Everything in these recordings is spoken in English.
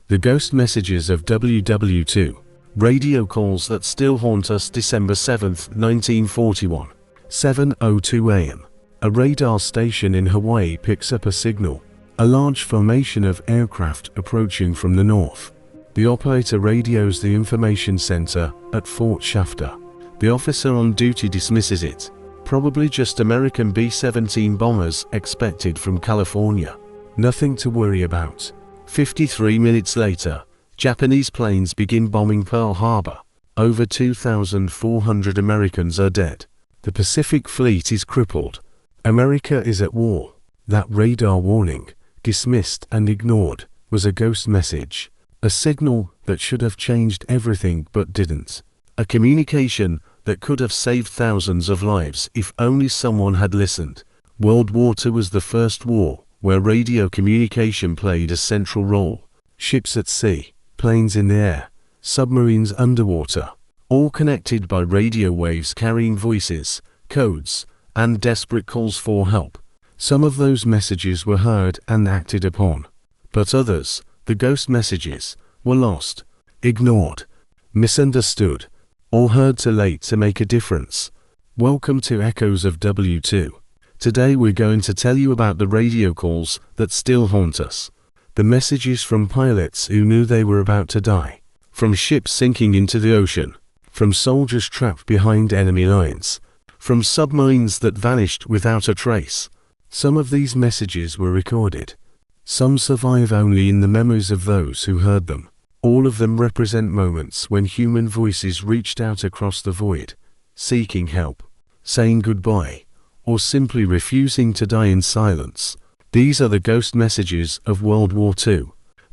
The Ghost Messages of WW2. Radio calls that still haunt us. December 7, 1941. 7:02 a.m. A radar station in Hawaii picks up a signal. A large formation of aircraft approaching from the north. The operator radios the information center at Fort Shafter. The officer on duty dismisses it. Probably just American B-17 bombers expected from California. Nothing to worry about. 53 minutes later, Japanese planes begin bombing Pearl Harbor. Over 2,400 Americans are dead. The Pacific Fleet is crippled. America is at war. That radar warning, dismissed and ignored, was a ghost message. A signal that should have changed everything but didn't. A communication that could have saved thousands of lives if only someone had listened. World War II was the first war where radio communication played a central role. Ships at sea, planes in the air, submarines underwater, all connected by radio waves carrying voices, codes, and desperate calls for help. Some of those messages were heard and acted upon, but others, the ghost messages, were lost, ignored, misunderstood, or heard too late to make a difference. Welcome to Echoes of W2. Today we're going to tell you about the radio calls that still haunt us. The messages from pilots who knew they were about to die. From ships sinking into the ocean. From soldiers trapped behind enemy lines. From submarines that vanished without a trace. Some of these messages were recorded. Some survive only in the memories of those who heard them. All of them represent moments when human voices reached out across the void, seeking help, saying goodbye, or simply refusing to die in silence. These are the ghost messages of World War II.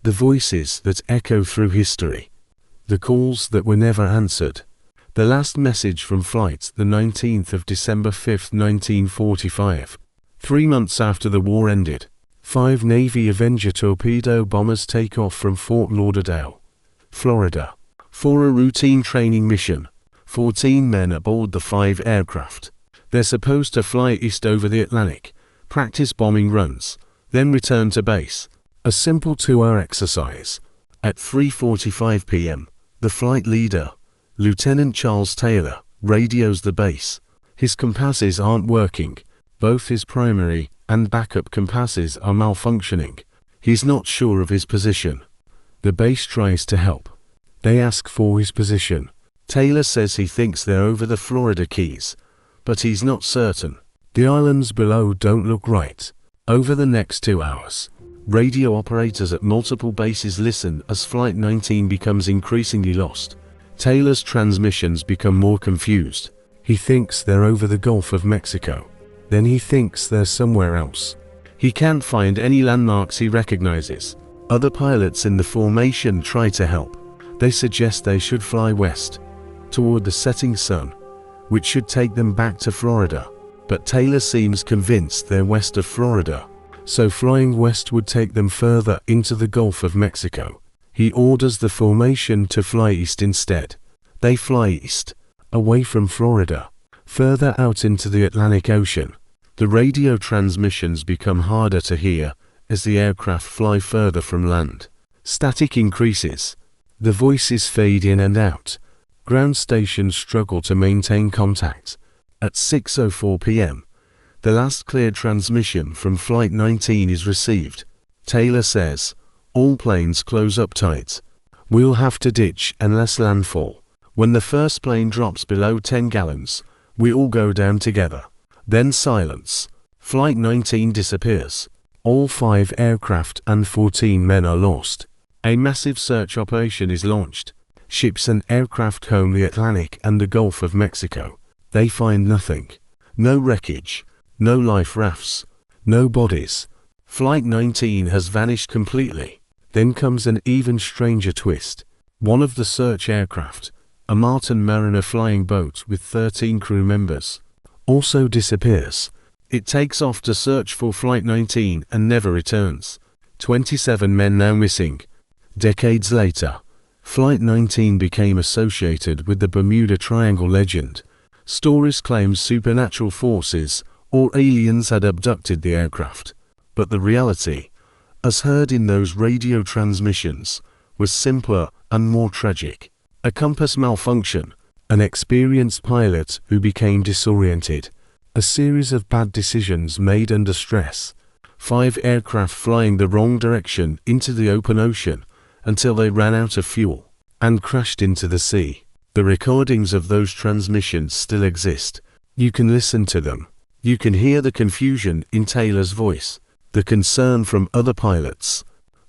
The voices that echo through history. The calls that were never answered. The last message from flight the 19th of December 5, 1945. 3 months after the war ended, 5 Navy Avenger torpedo bombers take off from Fort Lauderdale, Florida, for a routine training mission. 14 men aboard the 5 aircraft. They're supposed to fly east over the Atlantic, practice bombing runs, then return to base. A simple 2-hour exercise. At 3:45 p.m., the flight leader, Lieutenant Charles Taylor, radios the base. His compasses aren't working. Both his primary and backup compasses are malfunctioning. He's not sure of his position. The base tries to help. They ask for his position. Taylor says he thinks they're over the Florida Keys, but he's not certain. The islands below don't look right. Over the next 2 hours, radio operators at multiple bases listen as Flight 19 becomes increasingly lost. Taylor's transmissions become more confused. He thinks they're over the Gulf of Mexico. Then he thinks they're somewhere else. He can't find any landmarks he recognizes. Other pilots in the formation try to help. They suggest they should fly west, toward the setting sun, which should take them back to Florida. But Taylor seems convinced they're west of Florida, so flying west would take them further into the Gulf of Mexico. He orders the formation to fly east instead. They fly east, away from Florida, further out into the Atlantic Ocean. The radio transmissions become harder to hear as the aircraft fly further from land. Static increases. The voices fade in and out. Ground stations struggle to maintain contact. At 6:04 p.m., the last clear transmission from Flight 19 is received. Taylor says, "All planes close up tight. We'll have to ditch unless landfall. When the first plane drops below 10 gallons, we all go down together." Then silence. Flight 19 disappears. All 5 aircraft and 14 men are lost. A massive search operation is launched. Ships and aircraft comb the Atlantic and the Gulf of Mexico. They find nothing. No wreckage. No life rafts. No bodies. Flight 19 has vanished completely. Then comes an even stranger twist. One of the search aircraft, a Martin Mariner flying boat with 13 crew members, also disappears. It takes off to search for Flight 19 and never returns. 27 men now missing. Decades later, Flight 19 became associated with the Bermuda Triangle legend. Stories claim supernatural forces or aliens had abducted the aircraft. But the reality, as heard in those radio transmissions, was simpler and more tragic. A compass malfunction, an experienced pilot who became disoriented, a series of bad decisions made under stress, 5 aircraft flying the wrong direction into the open ocean until they ran out of fuel and crashed into the sea. The recordings of those transmissions still exist. You can listen to them. You can hear the confusion in Taylor's voice, the concern from other pilots,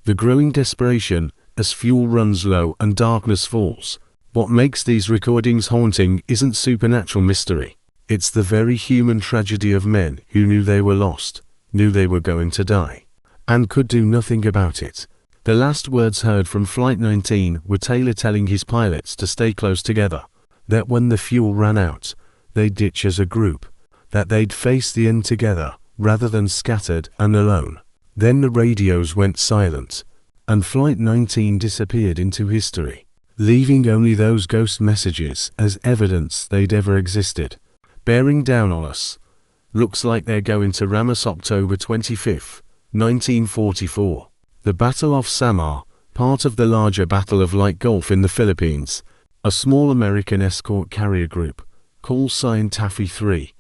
the growing desperation as fuel runs low and darkness falls. What makes these recordings haunting isn't supernatural mystery. It's the very human tragedy of men who knew they were lost, knew they were going to die, and could do nothing about it. The last words heard from Flight 19 were Taylor telling his pilots to stay close together, that when the fuel ran out, they'd ditch as a group, that they'd face the end together rather than scattered and alone. Then the radios went silent, and Flight 19 disappeared into history, leaving only those ghost messages as evidence they'd ever existed. Bearing down on us. Looks like they're going to ram us. October 25, 1944. The Battle of Samar, part of the larger Battle of Light Gulf in the Philippines, a small American escort carrier group, call sign Taffy 3,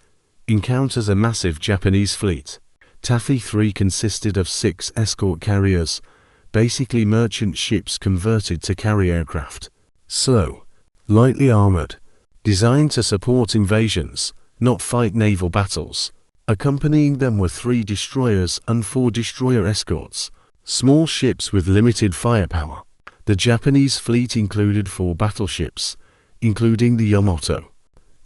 encounters a massive Japanese fleet. Taffy 3 consisted of 6 escort carriers, basically merchant ships converted to carry aircraft. Slow, lightly armored, designed to support invasions, not fight naval battles. Accompanying them were 3 destroyers and 4 destroyer escorts, small ships with limited firepower. The Japanese fleet included 4 battleships, including the Yamato,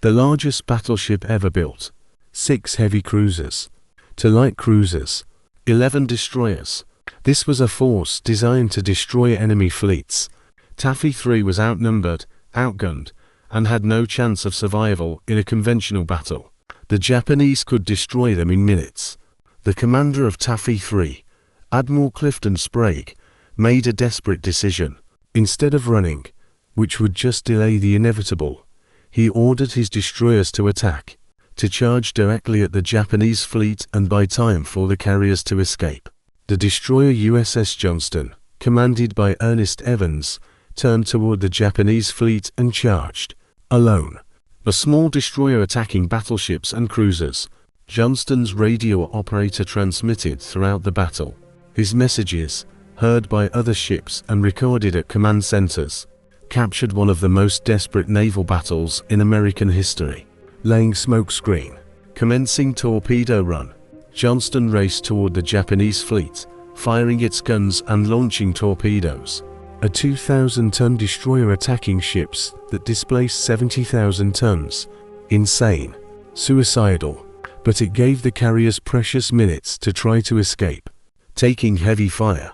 the largest battleship ever built, 6 heavy cruisers, 2 light cruisers, 11 destroyers. This was a force designed to destroy enemy fleets. Taffy 3 was outnumbered, outgunned, and had no chance of survival in a conventional battle. The Japanese could destroy them in minutes. The commander of Taffy 3, Admiral Clifton Sprague, made a desperate decision. Instead of running, which would just delay the inevitable, he ordered his destroyers to attack, to charge directly at the Japanese fleet and buy time for the carriers to escape. The destroyer USS Johnston, commanded by Ernest Evans, turned toward the Japanese fleet and charged, alone. A small destroyer attacking battleships and cruisers. Johnston's radio operator transmitted throughout the battle. His messages, heard by other ships and recorded at command centers, captured one of the most desperate naval battles in American history. Laying smokescreen. Commencing torpedo run. Johnston raced toward the Japanese fleet, firing its guns and launching torpedoes. A 2,000-ton destroyer attacking ships that displaced 70,000 tons. Insane. Suicidal. But it gave the carriers precious minutes to try to escape. Taking heavy fire.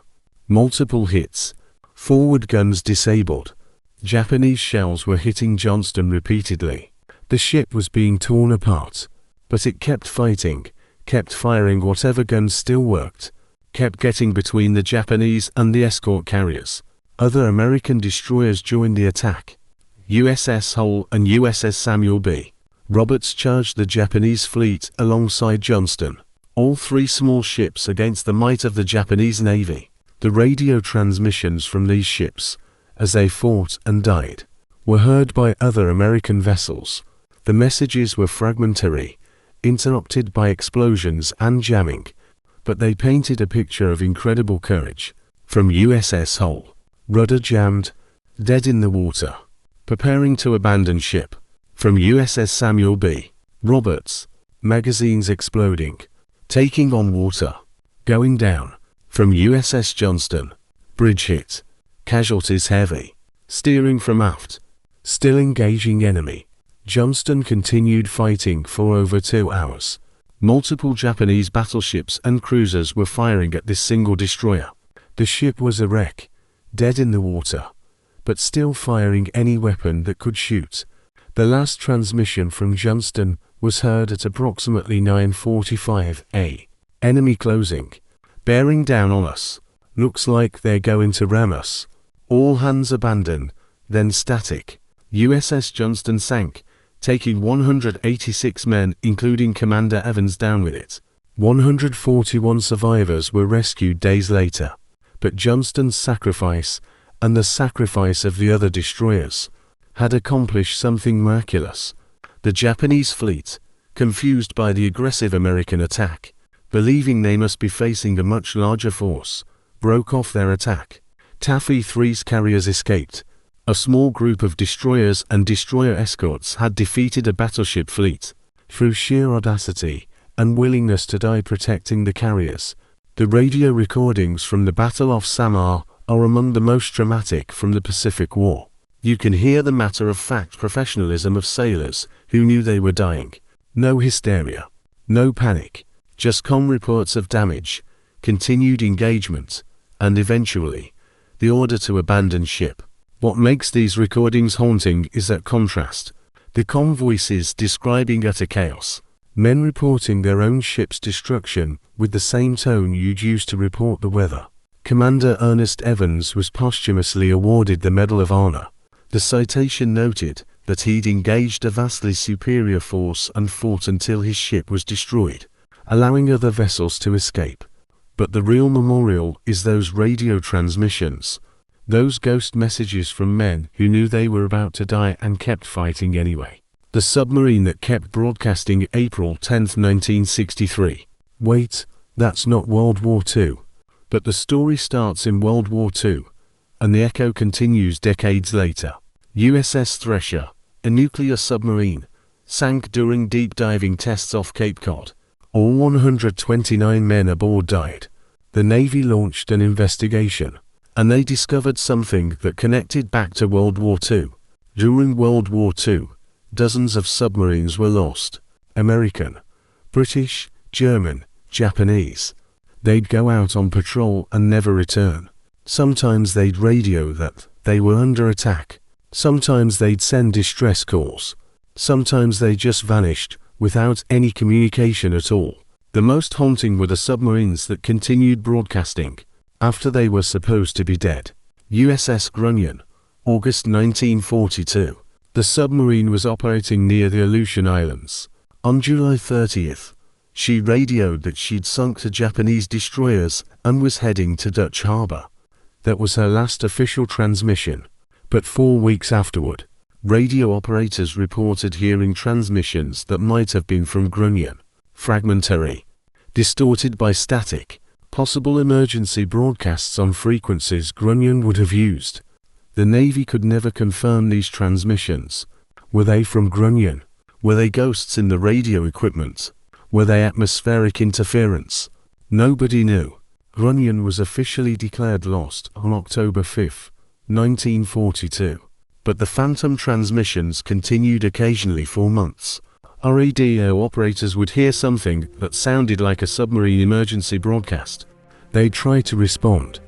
Multiple hits. Forward guns disabled. Japanese shells were hitting Johnston repeatedly. The ship was being torn apart. But it kept fighting, kept firing whatever guns still worked, kept getting between the Japanese and the escort carriers. Other American destroyers joined the attack. USS Hull and USS Samuel B. Roberts charged the Japanese fleet alongside Johnston. All 3 small ships against the might of the Japanese Navy. The radio transmissions from these ships, as they fought and died, were heard by other American vessels. The messages were fragmentary, interrupted by explosions and jamming, but they painted a picture of incredible courage. From USS Hull, rudder jammed, dead in the water, preparing to abandon ship. From USS Samuel B. Roberts, magazines exploding, taking on water, going down. From USS Johnston, bridge hit, casualties heavy, steering from aft, still engaging enemy. Johnston continued fighting for over 2 hours. Multiple Japanese battleships and cruisers were firing at this single destroyer. The ship was a wreck, dead in the water, but still firing any weapon that could shoot. The last transmission from Johnston was heard at approximately 9:45 a.m. Enemy closing. Bearing down on us. Looks like they're going to ram us. All hands abandon, then static. USS Johnston sank, taking 186 men including Commander Evans down with it. 141 survivors were rescued days later. But Johnston's sacrifice and the sacrifice of the other destroyers, had accomplished something miraculous. The Japanese fleet, confused by the aggressive American attack, believing they must be facing a much larger force, broke off their attack. Taffy 3's carriers escaped. A small group of destroyers and destroyer escorts had defeated a battleship fleet. Through sheer audacity and willingness to die protecting the carriers, the radio recordings from the Battle of Samar are among the most dramatic from the Pacific War. You can hear the matter-of-fact professionalism of sailors who knew they were dying. No hysteria, no panic, just calm reports of damage, continued engagement, and eventually, the order to abandon ship. What makes these recordings haunting is that contrast. The calm voices describing utter chaos, men reporting their own ship's destruction with the same tone you'd use to report the weather. Commander Ernest Evans was posthumously awarded the Medal of Honor. The citation noted that he'd engaged a vastly superior force and fought until his ship was destroyed, allowing other vessels to escape. But the real memorial is those radio transmissions, those ghost messages from men who knew they were about to die and kept fighting anyway. The submarine that kept broadcasting April 10, 1963. Wait, that's not World War II. But the story starts in World War II, and the echo continues decades later. USS Thresher, a nuclear submarine, sank during deep diving tests off Cape Cod. All 129 men aboard died. The Navy launched an investigation, and they discovered something that connected back to World War II. During World War II, dozens of submarines were lost. American, British, German, Japanese. They'd go out on patrol and never return. Sometimes they'd radio that they were under attack. Sometimes they'd send distress calls. Sometimes they just vanished, without any communication at all. The most haunting were the submarines that continued broadcasting, after they were supposed to be dead. USS Grunion, August 1942. The submarine was operating near the Aleutian Islands. On July 30th, she radioed that she'd sunk the Japanese destroyers and was heading to Dutch Harbor. That was her last official transmission. But 4 weeks afterward, radio operators reported hearing transmissions that might have been from Grunion. Fragmentary, distorted by static, possible emergency broadcasts on frequencies Grunion would have used. The Navy could never confirm these transmissions. Were they from Grunion? Were they ghosts in the radio equipment? Were they atmospheric interference? Nobody knew. Grunion was officially declared lost on October 5, 1942. But the phantom transmissions continued occasionally for months. Radio operators would hear something that sounded like a submarine emergency broadcast. They'd try to respond.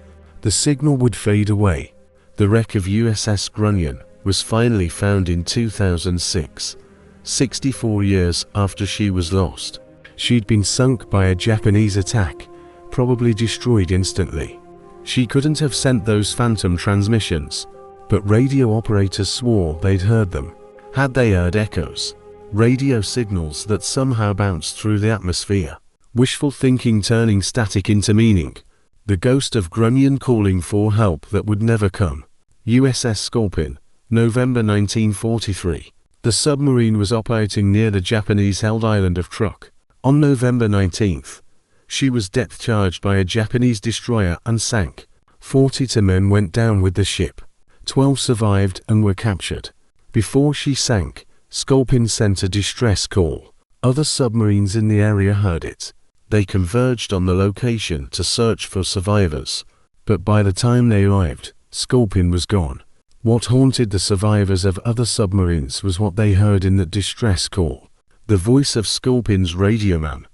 The signal would fade away. The wreck of USS Grunion was finally found in 2006, 64 years after she was lost. She'd been sunk by a Japanese attack, probably destroyed instantly. She couldn't have sent those phantom transmissions, but radio operators swore they'd heard them. Had they heard echoes? Radio signals that somehow bounced through the atmosphere. Wishful thinking turning static into meaning. The ghost of Grunion calling for help that would never come. USS Scorpion, November 1943. The submarine was operating near the Japanese-held island of Truk. On November 19th, she was depth-charged by a Japanese destroyer and sank. 42 men went down with the ship. 12 survived and were captured. Before she sank, Scorpion sent a distress call. Other submarines in the area heard it. They converged on the location to search for survivors. But by the time they arrived, Scorpion was gone. What haunted the survivors of other submarines was what they heard in the distress call. The voice of Scorpion's radioman,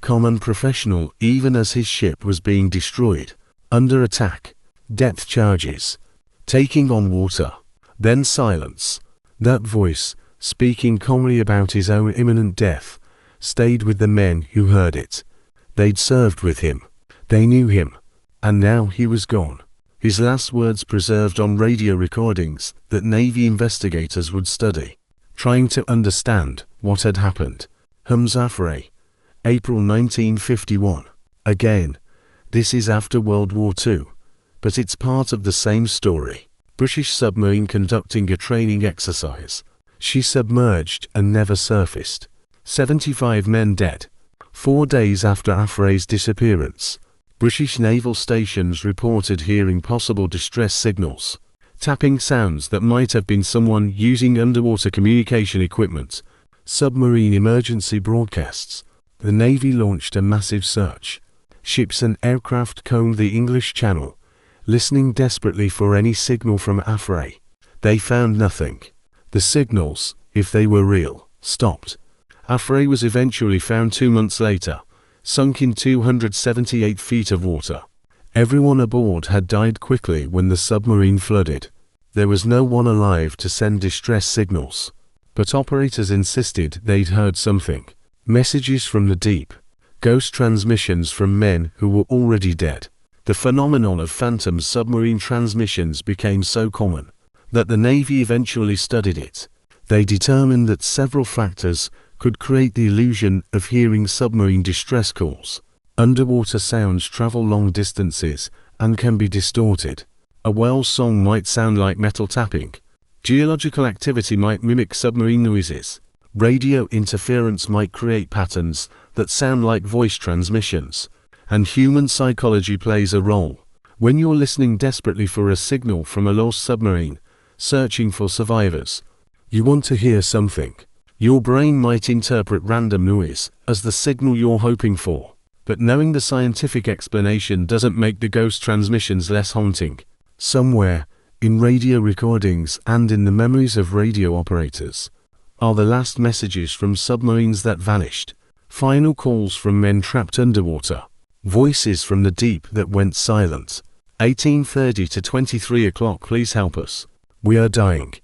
calm and professional even as his ship was being destroyed, under attack, depth charges, taking on water, then silence. That voice, speaking calmly about his own imminent death, stayed with the men who heard it. They'd served with him. They knew him. And now he was gone. His last words preserved on radio recordings that Navy investigators would study, trying to understand what had happened. Humzafre, April 1951. Again, this is after World War II. but it's part of the same story. British submarine conducting a training exercise. She submerged and never surfaced. 75 men dead. 4 days after Afray's disappearance, British naval stations reported hearing possible distress signals, tapping sounds that might have been someone using underwater communication equipment. Submarine emergency broadcasts. The Navy launched a massive search. Ships and aircraft combed the English Channel, listening desperately for any signal from Afray. They found nothing. The signals, if they were real, stopped. Afray was eventually found 2 months later, sunk in 278 feet of water. Everyone aboard had died quickly when the submarine flooded. There was no one alive to send distress signals. But operators insisted they'd heard something. Messages from the deep. Ghost transmissions from men who were already dead. The phenomenon of phantom submarine transmissions became so common that the Navy eventually studied it. They determined that several factors could create the illusion of hearing submarine distress calls. Underwater sounds travel long distances and can be distorted. A whale song might sound like metal tapping. Geological activity might mimic submarine noises. Radio interference might create patterns that sound like voice transmissions. And human psychology plays a role. When you're listening desperately for a signal from a lost submarine, searching for survivors, you want to hear something. Your brain might interpret random noise as the signal you're hoping for. But knowing the scientific explanation doesn't make the ghost transmissions less haunting. Somewhere, in radio recordings and in the memories of radio operators, are the last messages from submarines that vanished. Final calls from men trapped underwater. Voices from the deep that went silent. 18:30 to 23 o'clock. Please help us. We are dying.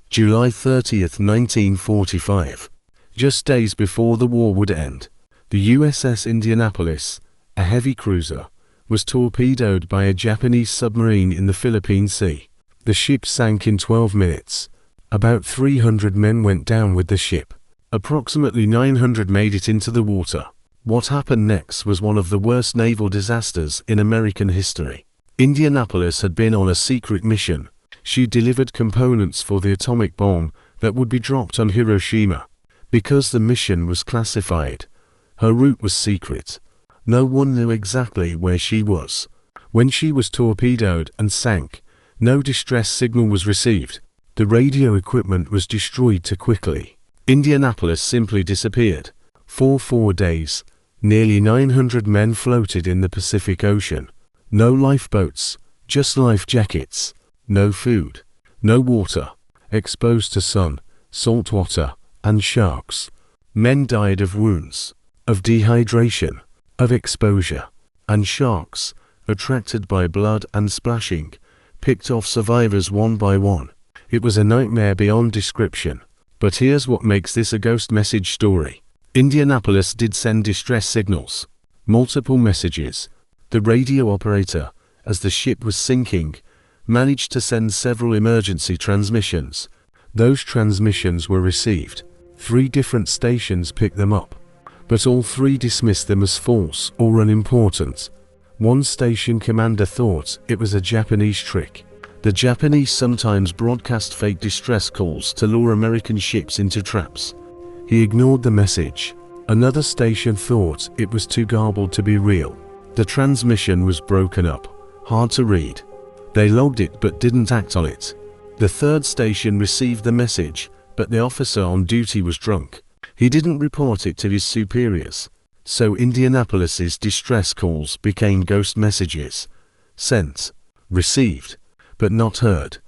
July 30th, 1945. Just days before the war would end, the USS Indianapolis, a heavy cruiser, was torpedoed by a Japanese submarine in the Philippine Sea. The ship sank in 12 minutes. About 300 men went down with the ship. Approximately 900 made it into the water. What happened next was one of the worst naval disasters in American history. Indianapolis had been on a secret mission. She delivered components for the atomic bomb that would be dropped on Hiroshima. Because the mission was classified, her route was secret. No one knew exactly where she was. When she was torpedoed and sank, no distress signal was received. The radio equipment was destroyed too quickly. Indianapolis simply disappeared. For 4 days, nearly 900 men floated in the Pacific Ocean. No lifeboats, just life jackets. No food, no water, exposed to sun, salt water, and sharks. Men died of wounds, of dehydration, of exposure, and sharks, attracted by blood and splashing, picked off survivors one by one. It was a nightmare beyond description. But here's what makes this a ghost message story. Indianapolis did send distress signals. Multiple messages. The radio operator, as the ship was sinking, managed to send several emergency transmissions. Those transmissions were received. 3 different stations picked them up, but all 3 dismissed them as false or unimportant. One station commander thought it was a Japanese trick. The Japanese sometimes broadcast fake distress calls to lure American ships into traps. He ignored the message. Another station thought it was too garbled to be real. The transmission was broken up, hard to read. They logged it but didn't act on it. The 3rd station received the message, but the officer on duty was drunk. He didn't report it to his superiors. So Indianapolis's distress calls became ghost messages. Sent, received, but not heard,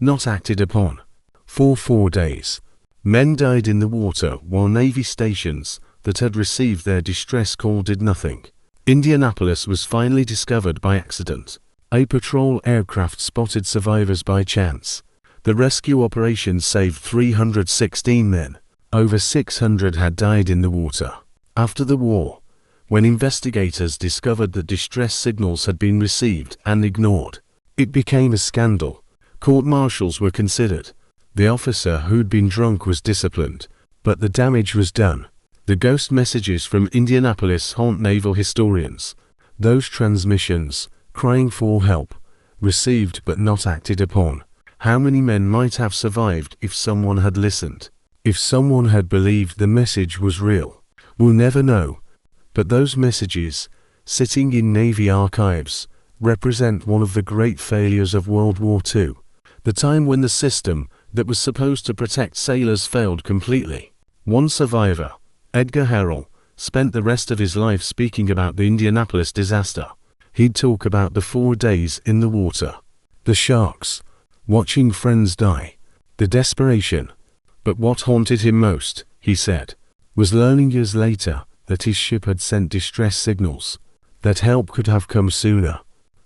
not acted upon. For 4 days, men died in the water while Navy stations that had received their distress call did nothing. Indianapolis was finally discovered by accident. A patrol aircraft spotted survivors by chance. The rescue operation saved 316 men. Over 600 had died in the water. After the war, when investigators discovered that distress signals had been received and ignored, it became a scandal. Court-martials were considered. The officer who'd been drunk was disciplined, but the damage was done. The ghost messages from Indianapolis haunt naval historians. Those transmissions, crying for help, received but not acted upon. How many men might have survived if someone had listened? If someone had believed the message was real? We'll never know. But those messages, sitting in Navy archives, represent one of the great failures of World War II. The time when the system that was supposed to protect sailors failed completely. One survivor, Edgar Harrell, spent the rest of his life speaking about the Indianapolis disaster. He'd talk about the 4 days in the water, the sharks, watching friends die, the desperation. But what haunted him most, he said, was learning years later that his ship had sent distress signals, that help could have come sooner,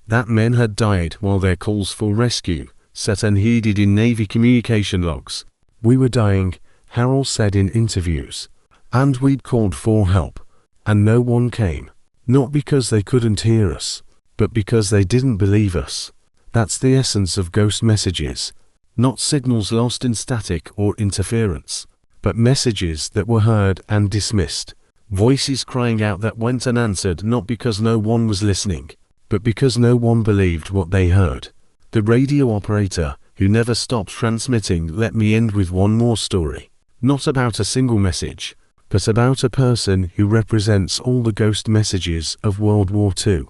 that men had died while their calls for rescue sat unheeded in Navy communication logs. We were dying, Harrell said in interviews, and we'd called for help, and no one came. Not because they couldn't hear us, but because they didn't believe us. That's the essence of ghost messages. Not signals lost in static or interference, but messages that were heard and dismissed. Voices crying out that went unanswered, not because no one was listening, but because no one believed what they heard. The radio operator who never stopped transmitting. Let me end with one more story. Not about a single message, but about a person who represents all the ghost messages of World War II.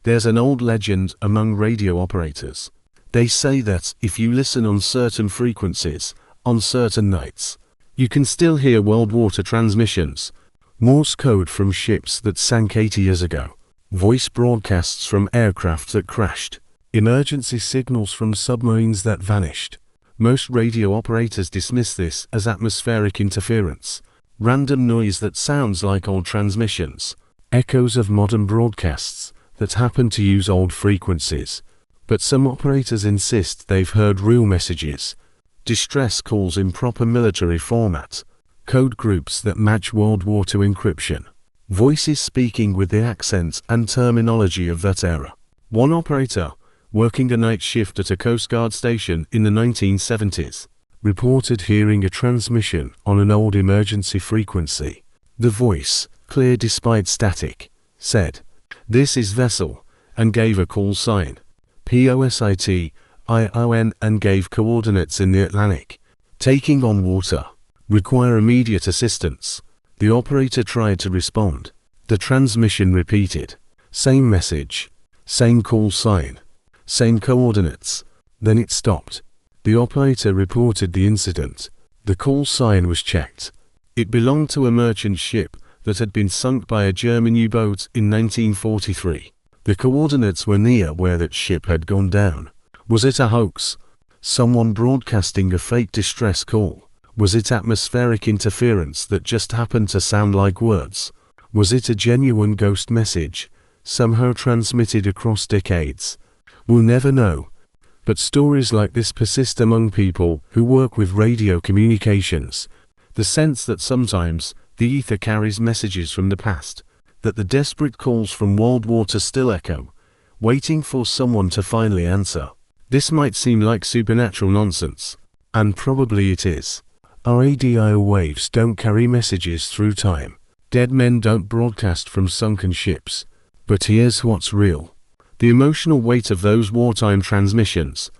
There's an old legend among radio operators. They say that if you listen on certain frequencies, on certain nights, you can still hear World War II transmissions, Morse code from ships that sank 80 years ago, voice broadcasts from aircraft that crashed, emergency signals from submarines that vanished. Most radio operators dismiss this as atmospheric interference, random noise that sounds like old transmissions, echoes of modern broadcasts that happen to use old frequencies. But some operators insist they've heard real messages, distress calls in proper military format, code groups that match World War II encryption, voices speaking with the accents and terminology of that era. One operator, working a night shift at a Coast Guard station in the 1970s, reported hearing a transmission on an old emergency frequency. The voice, clear despite static, said, "This is Vessel," and gave a call sign, POSITION, and gave coordinates in the Atlantic. Taking on water. Require immediate assistance. The operator tried to respond. The transmission repeated. Same message. Same call sign. Same coordinates. Then it stopped. The operator reported the incident. The call sign was checked. It belonged to a merchant ship that had been sunk by a German U-boat in 1943. The coordinates were near where that ship had gone down. Was it a hoax? Someone broadcasting a fake distress call? Was it atmospheric interference that just happened to sound like words? Was it a genuine ghost message, somehow transmitted across decades? We'll never know. But stories like this persist among people who work with radio communications. The sense that sometimes the ether carries messages from the past, that the desperate calls from World War II still echo, waiting for someone to finally answer. This might seem like supernatural nonsense, and probably it is. Our radio waves don't carry messages through time. Dead men don't broadcast from sunken ships. But here's what's real. The emotional weight of those wartime transmissions.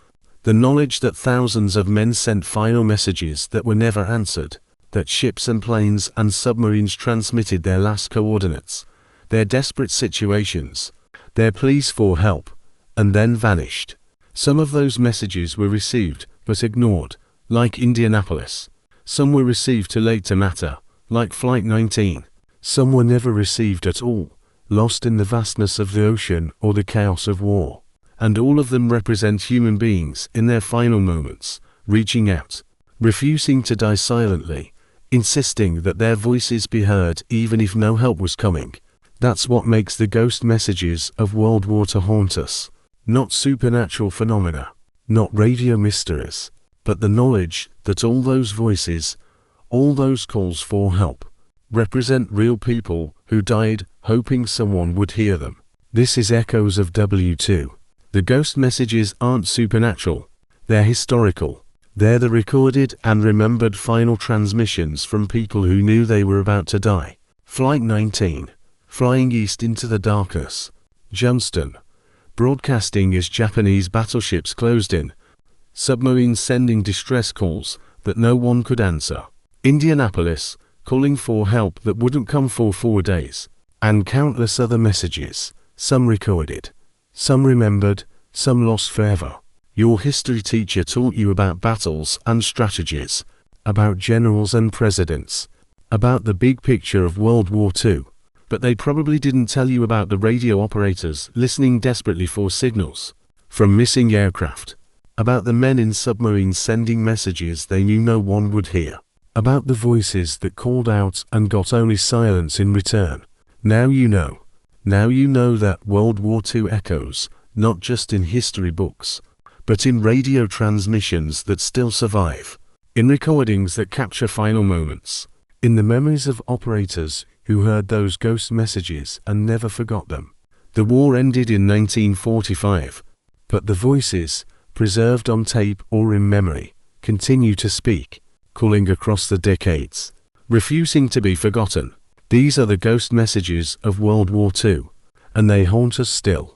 The knowledge that thousands of men sent final messages that were never answered, that ships and planes and submarines transmitted their last coordinates, their desperate situations, their pleas for help, and then vanished. Some of those messages were received but ignored, like Indianapolis. Some were received too late to matter, like Flight 19. Some were never received at all, lost in the vastness of the ocean or the chaos of war. And all of them represent human beings in their final moments, reaching out, refusing to die silently, insisting that their voices be heard even if no help was coming. That's what makes the ghost messages of World War II haunt us. Not supernatural phenomena, not radio mysteries, but the knowledge that all those voices, all those calls for help, represent real people who died hoping someone would hear them. This is Echoes of W2. The ghost messages aren't supernatural, they're historical. They're the recorded and remembered final transmissions from people who knew they were about to die. Flight 19. Flying east into the darkness. Johnston. broadcasting as Japanese battleships closed in, submarines sending distress calls that no one could answer, Indianapolis calling for help that wouldn't come for 4 days, and countless other messages, some recorded, some remembered, some lost forever. Your history teacher taught you about battles and strategies, about generals and presidents, about the big picture of World War II, but they probably didn't tell you about the radio operators listening desperately for signals from missing aircraft, about the men in submarines sending messages they knew no one would hear, about the voices that called out and got only silence in return. Now you know. Now you know that World War II echoes, not just in history books, but in radio transmissions that still survive, in recordings that capture final moments, in the memories of operators who heard those ghost messages and never forgot them. The war ended in 1945, but the voices, preserved on tape or in memory, continue to speak, calling across the decades, refusing to be forgotten. These are the ghost messages of World War II, and they haunt us still.